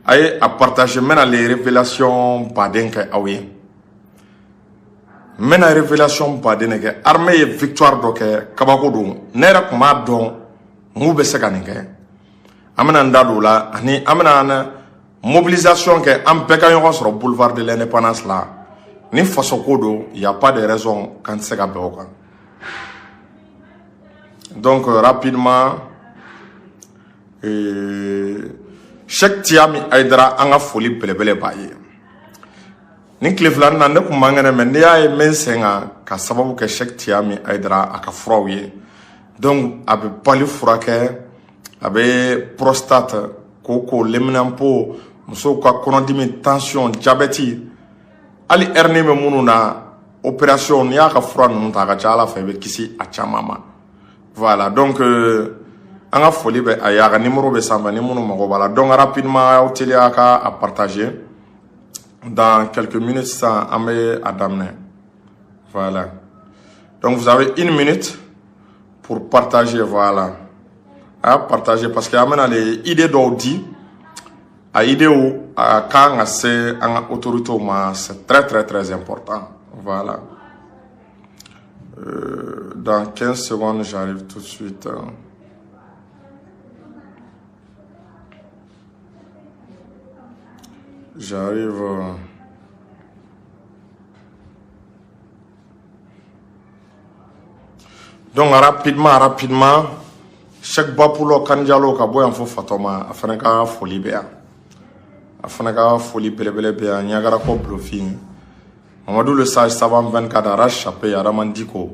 aye a partager maintenant les révélations baden ke awye maintenant révélation baden ke armée ye victoire do ke kabako do nera kuma don mu be se kanike amena ndado la ani amena mobilisation ke am be ka yon sur boulevard de l'indépendance là ni façon kodo il y a pas de raison quand c'est ka be okan. Donc rapidement Cheikh Tiami Aidara anga foli belebele baye ni Cleveland na ne kumangana men ya e mensenga ka sababu ke Cheikh Tiami Aidara aka frowie donc abe pali furake abe prostate koko lemnampo muso ka konodimi tension diabète ali hernie me mununa opération ya ka fura nunu ta ka chala fa be kisi a chamama. Voilà donc anga foli be ayaga numéro be samba ni munu mago bala donc rapidement hôtel aka à partager dans quelques minutes ça amé adamne. Voilà donc vous avez 1 minute pour partager. Voilà à partager parce que amena les idées d'audi à idée ou à quand c'est en autorité c'est très important. Voilà dans 15 secondes j'arrive tout de suite. J'arrive. Donc rapidement chaque bapulo kanjalo ka boy en fo fatoma afana ka foli be afana ka foli belebele be nyagara ko blofin Mamadou le sage savant 24 arrache chapé aramandiko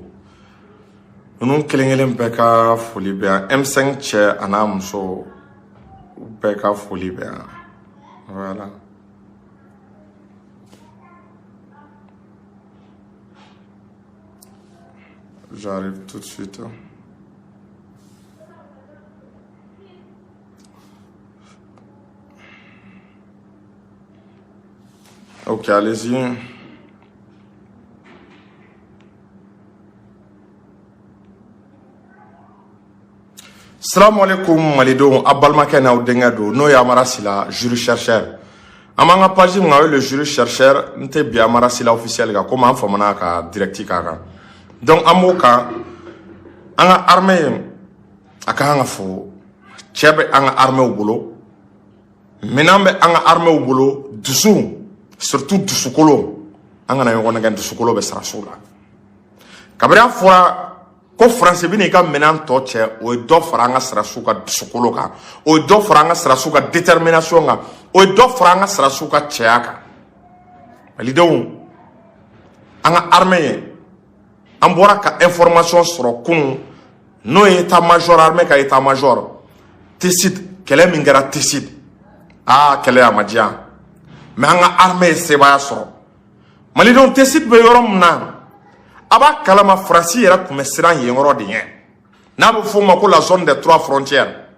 nous kelengelen be ka foli be M5 che anamso be ka foli be. Voilà j'arrive tout de suite. Ok, allez-y. Salam alaikum Malido, Abalmaken au Dengado, no Yamarasila, jury chercheur. Amanga page le jury chercheur, n'était bien Marasila officiel, comme un famana directif. Donc, amoka, anga armée, akanga fo, chebe anga armée au boulot, menambe anga armée au boulot, dessous, surtout dessous-kolo, anga na yonga nga dessous-kolo be sarasula. Kabria fora, ko français bini ka menan to che, o do franga sarasuka dessous-kolo ka, o do franga sarasuka détermination ka, o do franga sarasuka cheaka. Lidou, anga armée, Ambora ka information sur kun no état-major armé ka état-major Tessit kele mingera Tessit kele amadia mais anga armée seba so mali don Tessit be yorom na aba kalama frasi era kumesiran yengoro de yen na bo fo mako la zone des 3 frontières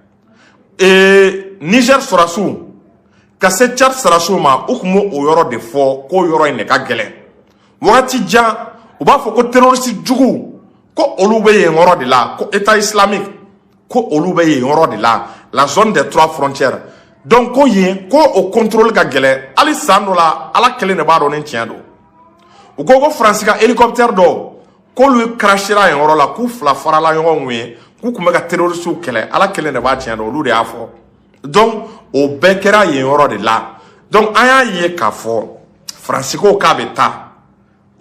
et Niger sorasu ka se Tchad sorasu ma ukumo o yoro de fo ko yoro ine ka gele wati ja ou ba foko terroriste djugu ko olubeye ngoro de la ko état islamique ko olubeye ngoro de la zone des 3 frontières donc ko yen ko au contrôle ka gele ali sando la ala kele ne ba do nen tiendo u ko France ka hélicoptère do ko lui crashera ngoro la ku fla fara la ngoro nwe ku kuma ka terroriste kele ala kele ne ba tiendo lu de afo donc au bekera yen ngoro de la donc aya ye ka fo France ko ka beta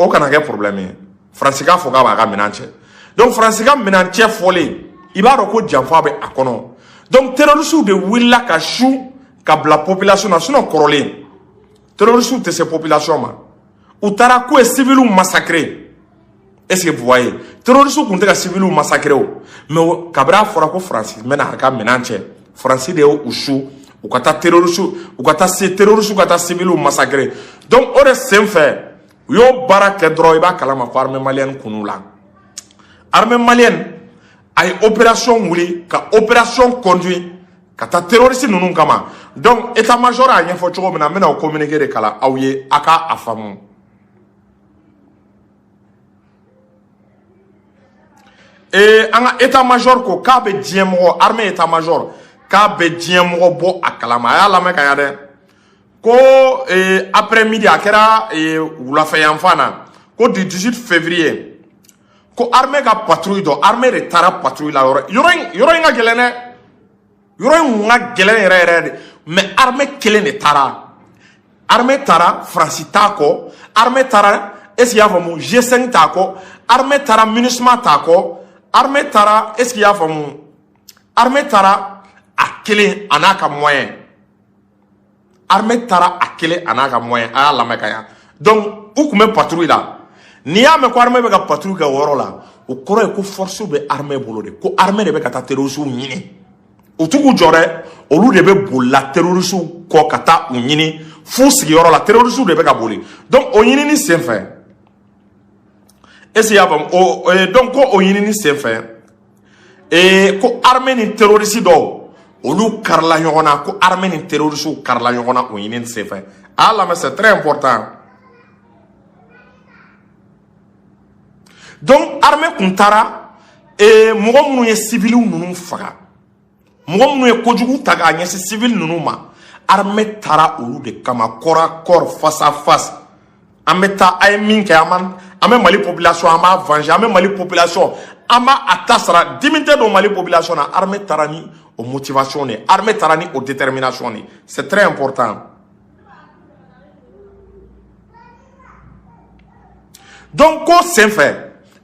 aucun problème. Francisca Foga va menanche. Donc Francisca menanche folie. Il va recoudre Janfabe à Kono. Donc terroristes de Willa Kachou, la population nationale corolée. Terroristes de ces populations. Outarakou est civil ou massacré. Est-ce que vous voyez? Terroristes qui ont civil ou massacré. Mais Cabra Forako Francis menarka menanche. Francis de Ouchou. Ou kata terroristes ou kata civil ou massacré. Donc on est sem fait. Yo baraka droiba kalama armée malienne kunula. Armée malienne ay opération wuli ka opération conduit ka ta terroriste nunu kama. Donc état-major a rien fo chogo mena communiquer de kala awye aka afamu. Et anga état-major ko ka be diemo armée état-major ka be diemo bo akalama ya la me ka yade ko après-midi a kɛra wulafɛ yan fan na ko du 18 février ko armée ka patrouille dɔ armée de taara patrouille la yɔrɔ in ka gɛlɛn dɛ yɔrɔ in ka gɛlɛn yɛrɛ yɛrɛ de mais armée kelen de taara armée taara France t'a kɔ armée taara est-ce qu'il y a faamu G5 t'a kɔ armée taara MINUSMA t'a kɔ armée taara est-ce qu'il y a faamu armée taara a kelen a n'a ka moyen armée taara a kelen a n'a ka moyen a y'a lamɛn ka yan donc u tun bɛ patrouille la n'i y'a mɛn ko armée bɛ ka patrouille kɛ o yɔrɔ la o kɔrɔ ye ko force bɛ armée bolo de ko armée de bɛ ka taa terroristes ɲini u t'u k'u jɔ dɛ olu de bɛ bolila terroristes kɔ ka taa u ɲini f'u sigiyɔrɔ la terroristes de bɛ ka boli donc o ɲinini sen fɛ est-ce qu'il y a donc ko o ɲinini sen fɛ ko armée ni terroristes dɔw olu karila ɲɔgɔn na ko armée ni terroristes karila ɲɔgɔn na o ɲinini sen fɛ a y'a lamɛn c'est très important donc armée kun taara mɔgɔ minnu ye civils ninnu faga mɔgɔ minnu ye kojugu ta k'a ɲɛsin civils ninnu ma armée taara olu de kama corps à corps face à face an bɛ taa a ye min kɛ an bɛ Mali population an b'a venger an bɛ Mali population an b'a a ta sara dimi tɛ don Mali population na armée taara ni o motivation de armée taara ni o détermination de c'est très important donc ko sen fɛ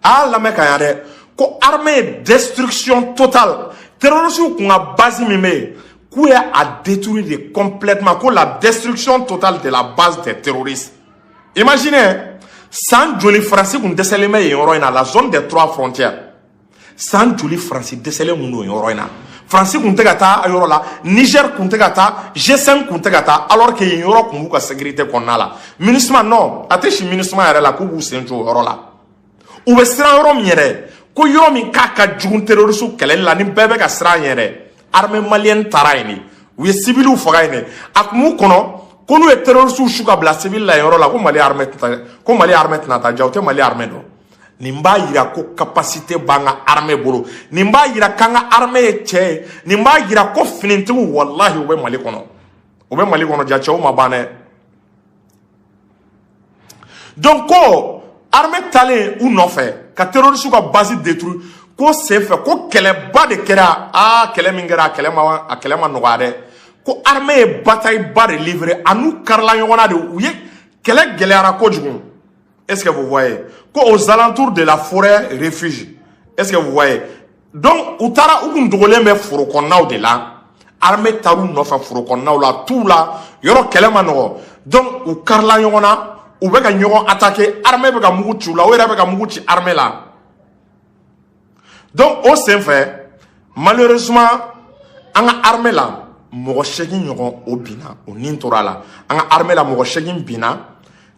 a y'a lamɛn ka yan dɛ ko armée ye destruction totale terroristes kun ka base min bɛ yen k'u ye a détruire de complètement ko la destruction totale de la base des terroristes imaginez san joli France kun dɛsɛlen bɛ yen yɔrɔ in na la zone des 3 frontières san joli France dɛsɛlen kun don yen yɔrɔ in na France kun tɛ ka taa a yɔrɔ la Niger kun tɛ ka taa G5 kun tɛ ka taa alors que yen yɔrɔ kun b'u ka sécurité kɔnɔna la MINUSMA non a tɛ si MINUSMA yɛrɛ la k'u b'u sen jɔ o yɔrɔ la u bɛ siran yɔrɔ min yɛrɛ ko yɔrɔ min k'a ka jugu terroristes kɛlɛli la ni bɛɛ bɛ ka siran yɛrɛ armée malienne taara yen de u ye civils faga yen de a kun b'u kɔnɔ ko n'u ye terroristes su ka bila civils la yen yɔrɔ la ko Mali armée tɛna taa ja u tɛ Mali armée dɔn nin b'a yira ko capacité b'an ka armée bolo nin b'a yira k'an ka armée ye cɛ ye nin b'a yira ko finitigiw walahi u bɛ Mali kɔnɔ u bɛ Mali kɔnɔ ja cɛw ma ban dɛ donc ko armée taalen u nɔfɛ ka terroristes ka base détruire ko sen fɛ ko kɛlɛba de kɛra kɛlɛ min kɛra a kɛlɛ ma nɔgɔya dɛ ko armée ye bataille ba de livrer a n'u karila ɲɔgɔn na de u ye kɛlɛ gɛlɛyara kojugu est-ce que vous voyez ko aux alentours de la forêt refuge est-ce que vous voyez donc u taara u kun dogolen bɛ foro kɔnɔnaw de la armée taar'u nɔfɛ foro kɔnɔnaw la tout la yɔrɔ kɛlɛ ma nɔgɔ donc u karila ɲɔgɔn na u bɛ ka ɲɔgɔn attaquer armée bɛ ka mugu ci u la u yɛrɛ bɛ ka mugu ci armée la donc o sen fɛ malheureusement an ka armée la mɔgɔ 8 ɲɔgɔn o binna o nin tora la an ka armée la mɔgɔ 8 binna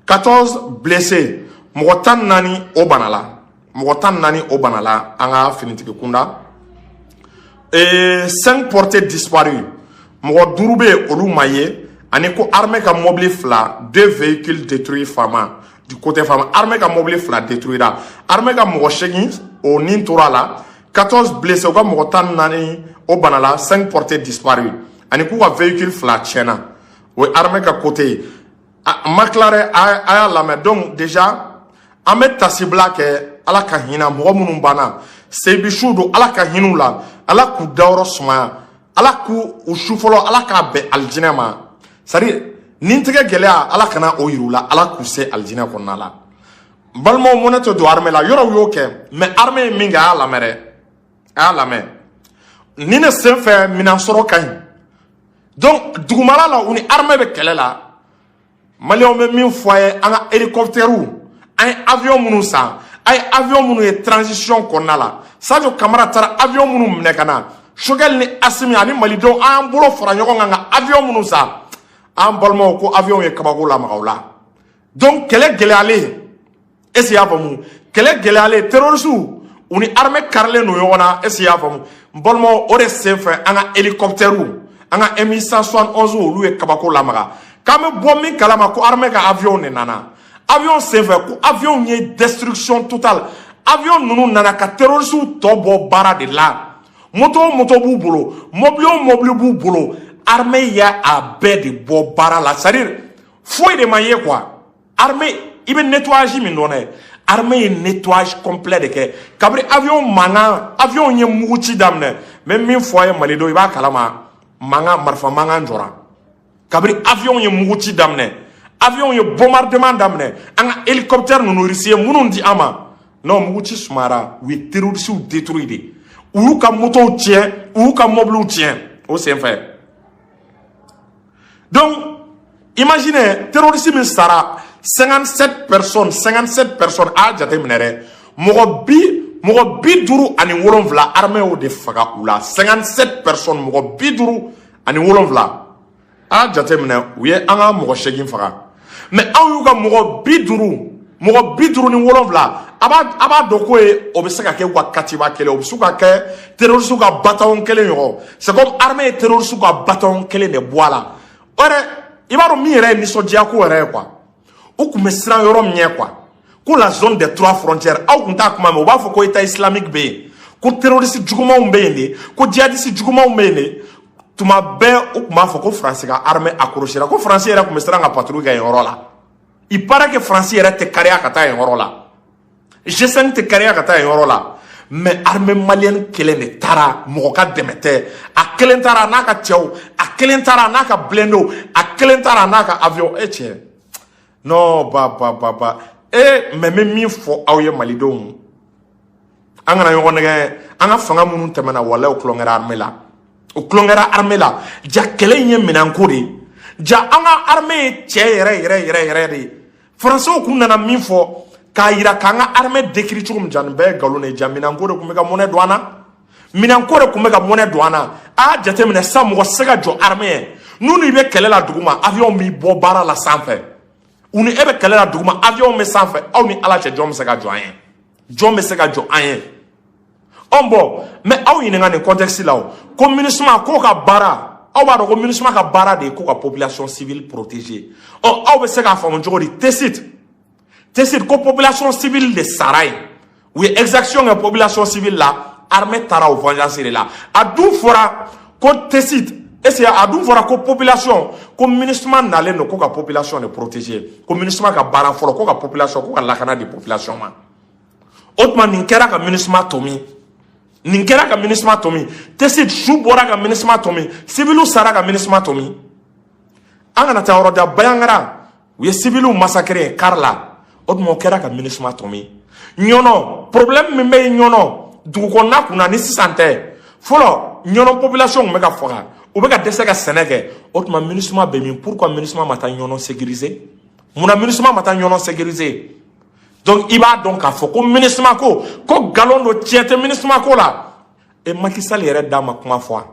14 blessés mɔgɔ 14 o bana la mɔgɔ 14 o bana la an ka finitigi kunda 5 portés disparus mɔgɔ 5 bɛ yen olu ma ye ani ko armée ka mobile 2 2 véhicules détruits Fama du côté Fama armée ka mobile 2 détruira armée ka mɔgɔ 8 o nin tora la 14 blessés o ka mɔgɔ 14 o bana la 5 portés disparus ani k'u ka véhicule 2 tiɲɛna o ye armée ka côté Maclare a y'a lamɛn donc déjà an bɛ tasibila kɛ ala ka hinɛ mɔgɔ minnu banna seyibisu don ala ka hinɛ u la ala k'u dayɔrɔ sumaya ala k'u su fɔlɔ ala k'a bɛn alijinɛ ma c'est à dire nin tigɛ gɛlɛya ala kana o yir'u la ala k'u se alijinɛ kɔnɔna la balimaw mun ne tɛ don armée la yɔrɔw y'o kɛ mais armée ye min kɛ a y'a lamɛn dɛ a y'a lamɛn ni ne sen fɛ minan sɔrɔ ka ɲi donc dugumala la u ni armée bɛ kɛlɛ la Maliens bɛ min fɔ a ye an ka hélicoptères an ye avion minnu san a ye avion minnu ye transition kɔnɔna la Sadio Kamara taara avion minnu minɛ ka na Choguel ni Assimi ani malidenw an y'an bolo fara ɲɔgɔn kan ka avion minnu san an balimaw ko avion ye kabako lamaga o la donc kɛlɛ gɛlɛyalen est-ce que y'a faamu kɛlɛ gɛlɛyalen terroristes u ni armée karilen don ɲɔgɔn na est-ce que y'a faamu n balimaw o de sen fɛ an ka hélicoptères an ka Mi-171 olu ye kabako lamaga k'an bɛ bɔ min kalama ko armée ka avion de nana avion sen fɛ ko avion ye destruction totale avion ninnu nana ka terroristes tɔ bɔ baara de la moto b'u bolo mobile b'u bolo armée ya a bɛɛ de bɔ baara la, c'est-à-dire foyi de ma ye quoi. Armée il be nettoyage min donné. Armée ye nettoyage complet de kɛ. Kabri avion mangan, avion ye mugu ci daminɛ. Même min fɔ ye Malido i b'a kalama mangan marifa mangan jɔra. Kabri avion ye mugu ci daminɛ. Avion ye bombardement daminɛ. An ka hélicoptère ninnu Russie minnu di an ma. Non, mugu ci sumara, u ye terroristes détruit de. U y'u ka motow tiɲɛ, u y'u ka mobiliw tiɲɛ. O sen fɛ. Donc, imaginez, terroristes min sara 57 personnes a jate minɛ dɛ. Mɔgɔ bi duuru ani wolonwula armée o de faga u la. 57 personnes, mɔgɔ bi duuru ani wolonwula a jate minɛ u ye an ka mɔgɔ 8 faga. Mais aw y'u ka mɔgɔ bi duuru ni wolonwula a b'a dɔn ko ye o bɛ se ka kɛ u ka katiba kelen, o bɛ se ka kɛ terroristes ka bataillon kelen ɲɔgɔn. C'est comme armée ye terroristes ka bataillon kelen de bɔ a la. O yɛrɛ i b'a dɔn min yɛrɛ ye nisɔndiya ko yɛrɛ ye quoi. U kun bɛ siran yɔrɔ min ɲɛ quoi. Ko la zone des 3 frontières aw kun t'a kuma mɛn, u b'a fɔ ko État islamique bɛ yen, ko terroristes jugumanw bɛ yen de, ko djihadistes jugumanw bɛ yen de. Tuma bɛɛ u kun b'a fɔ ko France ka armée accrochera, ko France yɛrɛ kun bɛ siran ka patrouille kɛ yen yɔrɔ la. Il paraît que France yɛrɛ tɛ kariya ka taa yen yɔrɔ la. G5 tɛ kariya ka taa yen yɔrɔ la. Mais armée malienne kelen de taara, mɔgɔ ka dɛmɛ tɛ. A kelen taara n'a ka cɛw, a kelen taara n'a ka blendow, a kelen taara n'a ka avion. Tiɲɛ. Non, ba. Mais min fɔ aw ye malidenw. An kana ɲɔgɔn nɛgɛ, an ka fanga minnu tɛmɛna walahi u tulon kɛra armée la. U tulon kɛra armée la. Ja kɛlɛ in ye minɛnko de. Ja an ka armée ye cɛ yɛrɛ de. Français kun nana min fɔ k'a yira k'an ka armée décrit cogo min, ja nin bɛɛ ye nkalon de ye. Ja minɛnko de kun bɛ ka monnaie don an na. Minɛnko de kun bɛ ka monnaie don an na. A jateminɛ sisan mɔgɔ tɛ se ka jɔ armée ye. N'u ni bɛ kɛlɛ la duguma, avion b'i bɔ baara la sanfɛ. U ni e bɛ kɛlɛ la duguma, avion bɛ sanfɛ. Aw ni Ala cɛ jɔn bɛ se ka jɔ an ye? Jɔn bɛ se ka jɔ an ye? Bon, mais aw ɲininka nin contexte la o. Ko MINUSMA k'o ka baara, aw b'a dɔn ko MINUSMA ka baara de ye k'u ka population civile protéger. Aw bɛ se k'a faamu cogo di? Tesit ko population civile de sara yen. U ye exaction kɛ population civile la, armée taara o vengeance de la. A dun fɔra ko Tesit, est-ce que a dun fɔra ko population, ko MINUSMA nalen don ko ka population de protéger, ko MINUSMA ka baara fɔlɔ ko ka population, ko ka lakana di population ma. O tuma nin kɛra ka MINUSMA tomi. Nin kɛra ka MINUSMA tomi. Tesit su bɔra ka MINUSMA tomi. Civiliw sara ka MINUSMA tomi. An kana taa yɔrɔ da Bayangara, u ye civiliw massacrer car la. O tuma o kɛra ka MINUSMA tomi. Ɲɔnɔ, problème min bɛ yen Ɲɔnɔ, dugu kɔnɔna kunna ni sisan tɛ. Fɔlɔ Ɲɔnɔ population kun bɛ ka faga. U bɛ ka dɛsɛ ka sɛnɛ kɛ. O tuma MINUSMA bɛ min? Pourquoi MINUSMA ma taa Ɲɔnɔ sécuriser? Munna MINUSMA ma taa Ɲɔnɔ sécuriser? Donc i b'a dɔn k'a fɔ ko MINUSMA ko nkalon don, tiɲɛ tɛ MINUSMA ko la. Et Macky Sall yɛrɛ da ma kuma fɔ.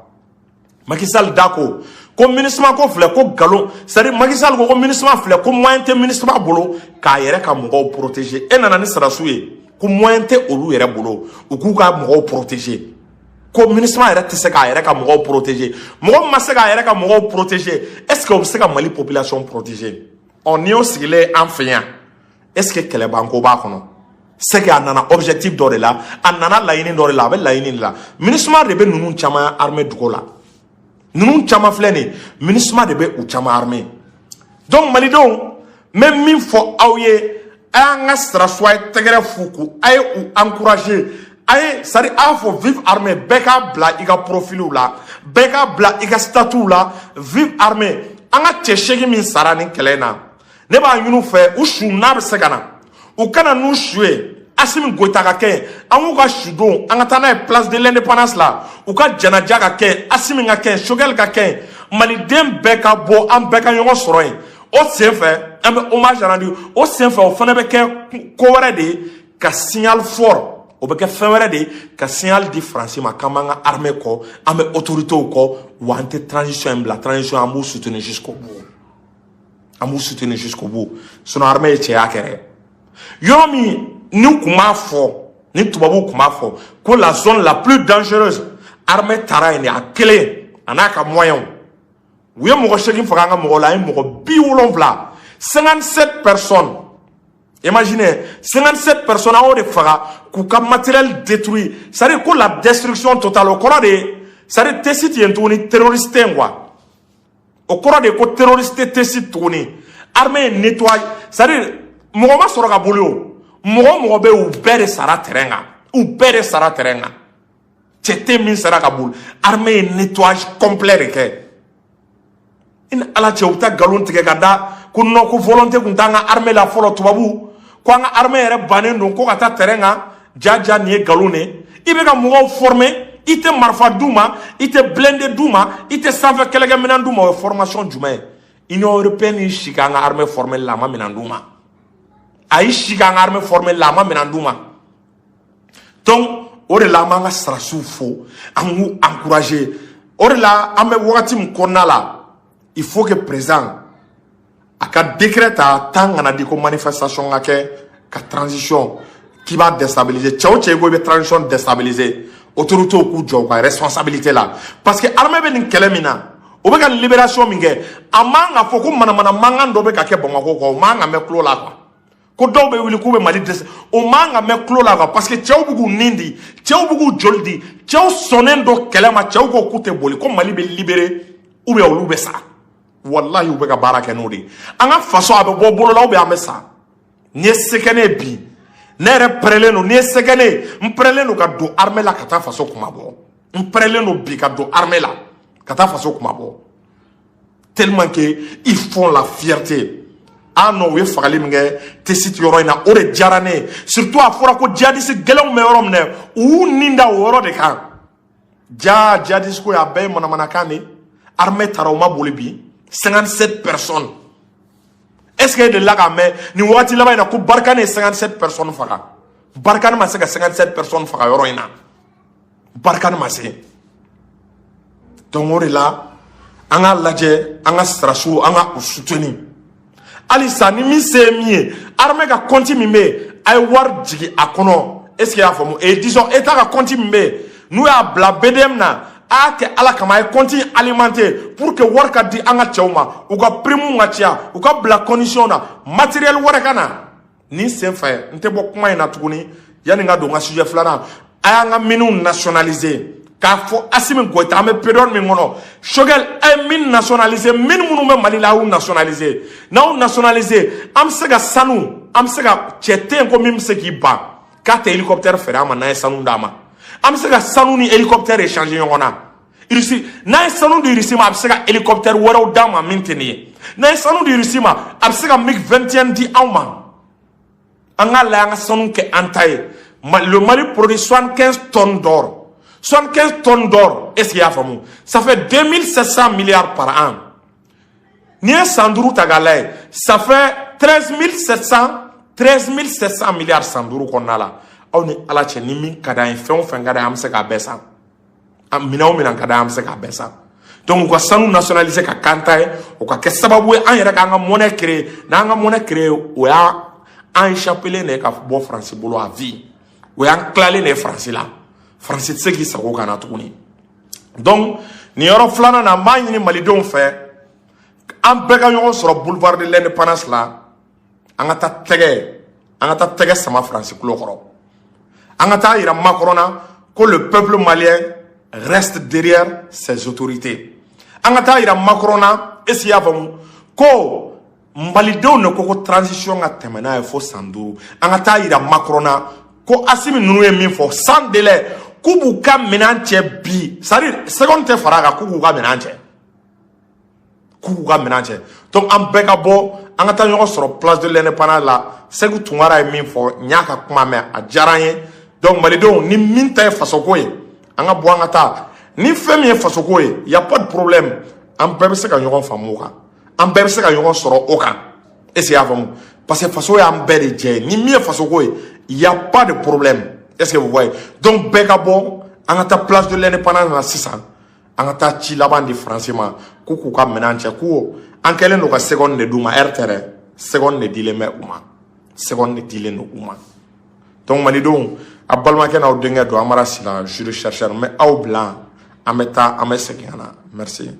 Macky Sall da ko MINUSMA ko filɛ ko nkalon, c'est-à-dire Macky Sall ko MINUSMA filɛ ko moyen tɛ MINUSMA bolo k'a yɛrɛ ka mɔgɔw protéger. E nana ni sarasu ye ko moyen tɛ olu yɛrɛ bolo u k'u ka mɔgɔw protéger. Ko MINUSMA yɛrɛ tɛ se k'a yɛrɛ ka mɔgɔw protéger. Mɔgɔ min ma se k'a yɛrɛ ka mɔgɔw protéger, est-ce que o bɛ se ka Mali population protéger? N'i y'o sigilen an fɛ yan, est-ce que kɛlɛbanko b'a kɔnɔ? C'est que a nana objectif dɔ de la, a nana laɲini dɔ de la, a bɛ laɲini de la. MINUSMA de bɛ ninnu caman armée dugu la. Ninnu caman filɛ nin ye, MINUSMA de bɛ u caman armée. Donc malidenw, n bɛ min fɔ aw ye, a y'an ka sirasuwa ye tɛgɛrɛ fu k'u, a ye u encourager, a ye c'est-à-dire a y'a fɔ vive armée, bɛɛ k'a bila i ka profiliw la, bɛɛ k'a bila i ka statuts la, vive armée. An ka cɛ 8 min sara nin kɛlɛ in na, ne b'a ɲini u fɛ, u su n'a bɛ se ka na, u kana n'u su ye. Assimi Goïta ka kɛ, an k'u ka su don, an ka taa n'a ye place de l'indépendance la, u ka janaja ka kɛ, Assimi ka kɛ, Choguel ka kɛ, maliden bɛɛ ka bɔ, an bɛɛ ka ɲɔgɔn sɔrɔ yen. O sen fɛ, an bɛ hommage rendu, o sen fɛ o fana bɛ kɛ ko wɛrɛ de ye, ka signal fort, o bɛ kɛ fɛn wɛrɛ de ye, ka signal di France ma k'an b'an ka armée kɔ, an bɛ autorités kɔ, wa an tɛ transition in bila, transition an b'u soutenir jusqu'au bout. An b'u soutenir jusqu'au bout. Sinon armée ye cɛya kɛrɛ. Yɔrɔ min ni kun b'a fɔ, ni tubabuw kun b'a fɔ ko la zone la plus dangereuse, armée taara yen de a kelen a n'a ka moyen. U ye mɔgɔ 8 faga an ka mɔgɔw la, an ye mɔgɔ 70, 57 personnes. Imaginez, 57 personnes an y'o de faga k'u ka matériel détruit. C'est-à-dire ko la destruction totale o kɔrɔ de, c'est-à-dire Tesit yen tuguni terroriste tɛ quoi. o kɔrɔ de ko terroriste tɛ si tuguni armée nettoie c'est-à-dire mɔgɔ ma sɔrɔ ka boli o mɔgɔ bɛ u bɛɛ de sara terrain kan u bɛɛ de sara terrain kan cɛ tɛ min sara ka boli armée ye nettoyage complet de kɛ i ni ala cɛ u bɛ taa nkalon tigɛ ka da ko non ko volonté kun t'an ka armée la fɔlɔ tubabu ko an ka armée yɛrɛ bannen don ko ka taa terrain kan jaja nin ye nkalon de i bɛ ka mɔgɔw former i tɛ marifa d'u ma i tɛ blindé d'u ma i tɛ sanfɛ kɛlɛkɛminɛn d'u ma o ye formation jumɛn ye Union européenne y'i si k'an ka armée former la a ma minɛn d'u ma a y'i si k'an ka armée former la a ma minɛn d'u ma donc o de la an b'an ka sarasiw fo an k'u encourager o de la an bɛ wagati min kɔnɔna la il faut que président a ka décret ta temps kana di ko manifestation ka kɛ ka transition k'i b'a déstabiliser cɛ o cɛ i ko i bɛ transition déstabiliser autorités k'u jɔ u ka responsabilité la parce que armée bɛ nin kɛlɛ min na o bɛ ka libération min kɛ a man ka fɔ ko manamana mankan dɔ bɛ ka kɛ Bamakɔ kɔ o man ka mɛn tulo la quoi ko dɔw bɛ wuli k'u bɛ Mali dɛsɛ o man ka mɛn tulo la quoi parce que cɛw bɛ k'u nin di cɛw bɛ k'u joli di cɛw sɔnnen don kɛlɛ ma cɛw ko k'u tɛ boli ko Mali bɛ libéré ou bien olu bɛ sa wallahi u bɛ ka baara kɛ n'o de ye an ka faso a bɛ bɔ bolo la ou bien an bɛ sa nin ye sɛgɛnnen bi ne yɛrɛ pɛrɛlen don nin ye sɛgɛnnen n pɛrɛlen don ka don armée la ka taa faso kuma bɔ n pɛrɛlen don bi ka don armée la ka taa faso kuma bɔ tellement que ils font la fierté ah non u ye fagali min kɛ Tessit yɔrɔ in na o de diyara ne ye surtout a fɔra ko djihadiste gɛlɛnw bɛ yɔrɔ min na u y'u nin da o yɔrɔ de kan djihadiste ko a bɛɛ ye manamanakan de armée taara u ma boli bi 57 personnes est-ce que e delila k'a mɛn nin waati laban in na ko Barkhane ye 57 personnes faga Barkhane ma se ka 57 personnes faga yɔrɔ in na Barkhane ma se donc o de la an ka lajɛ an ka sarasiw an ka u soutenir halisa ni min se ye min ye armée ka compte min bɛ yen a ye wari jigin a kɔnɔ est ce que i y'a faamu et disons état ka compte min bɛ yen n'u y'a bila BDM na a y'a kɛ ala kama a ye compte alimenter pour que wari ka di an ka cɛw ma u ka prime ka caya u ka bila condition na matériel wɛrɛ ka na nin sen fɛ n tɛ bɔ kuma in na tuguni yanni n ka don n ka sujet filanan a y'an ka miniw nationaliser k'a fɔ Assimi Goïta an bɛ période min kɔnɔ Choguel a ye mine nationaliser mine minnu bɛ Mali la a y'u nationaliser n'aw nationaliser an bɛ se ka sanu an bɛ se ka cɛ tɛ yen ko min bɛ se k'i ban k'a tɛ hélicoptère feere an ma n'an ye sanu d'a ma an bɛ se ka sanu ni hélicoptère échanger ɲɔgɔn na Russie n'an ye sanu di Russie ma a bɛ se ka hélicoptère wɛrɛw d'a ma min tɛ nin ye n'an ye sanu di Russie ma a bɛ se ka MiG 21 di anw ma an k'a lajɛ an ka sanu kɛ an ta ye le Mali produit 75 tonnes d'or 75 tonnes d'or, est-ce qu'il y a famou? Ça fait 2700 milliards par an. Ni un sandourou tagalay, ça fait 13 700 milliards sandourou qu'on a là. On est à la chaîne, ni min kada en fait, on fait un gada am se ka besa. Mina o mina kada am se ka besa. Donc, on va sans nous nationaliser ka kantaye, on va que sababu an yere ka nga monnaie créée, na nga monnaie créée, ou ya an échappé ne ka bo français bolo à vie. Ou ya clalé ne français là. Français tse ki sago kana tuguni donc ni yɔrɔ filanan na n b'a ɲini malidenw fɛ an bɛɛ ka ɲɔgɔn sɔrɔ boulevard de l'indépendance la an ka taa tɛgɛ sama France kulo kɔrɔ an ka taa yira Macron na ko le peuple malien reste derrière ses autorités an ka taa yira Macron na est-ce qu'il y a faamu ko malidenw ne ko ko transition ka tɛmɛ n'a ye fo san 5 an ka taa yira Macron na ko Assimi ninnu ye min fɔ sans délai k'u b'u ka minɛn cɛ bi c'est-à-dire seconde tɛ fara a kan k'u k'u ka minɛn cɛ donc an bɛɛ ka bɔ an ka taa ɲɔgɔn sɔrɔ place de l'indépendance la Sékou Tunkara ye min fɔ n y'a ka kuma mɛn a diyara n ye donc malidenw ni min ta ye fasoko ye an ka bɔ an ka taa ni fɛn min ye fasoko ye y a pas de problème an bɛɛ bɛ se ka ɲɔgɔn faamu o kan an bɛɛ bɛ se ka ɲɔgɔn sɔrɔ o kan est-ce que y'a faamu parce que faso y'an bɛɛ de jɛ ni min ye fasoko ye y a pas de problème. Est-ce que vous voyez? Donc, Begabo, on a ta place de l'indépendance dans 600. On a ta chi laban di français ma. Koukou ka menanche kou. En quelle nous seconde de douma RTR. Seconde de dilemme ouma. Seconde de dilemme ouma. Donc, manidon, a balmaken au dengue do amara sila, je le chercheur, mais au blanc, à meta, à mes sekiana. Merci.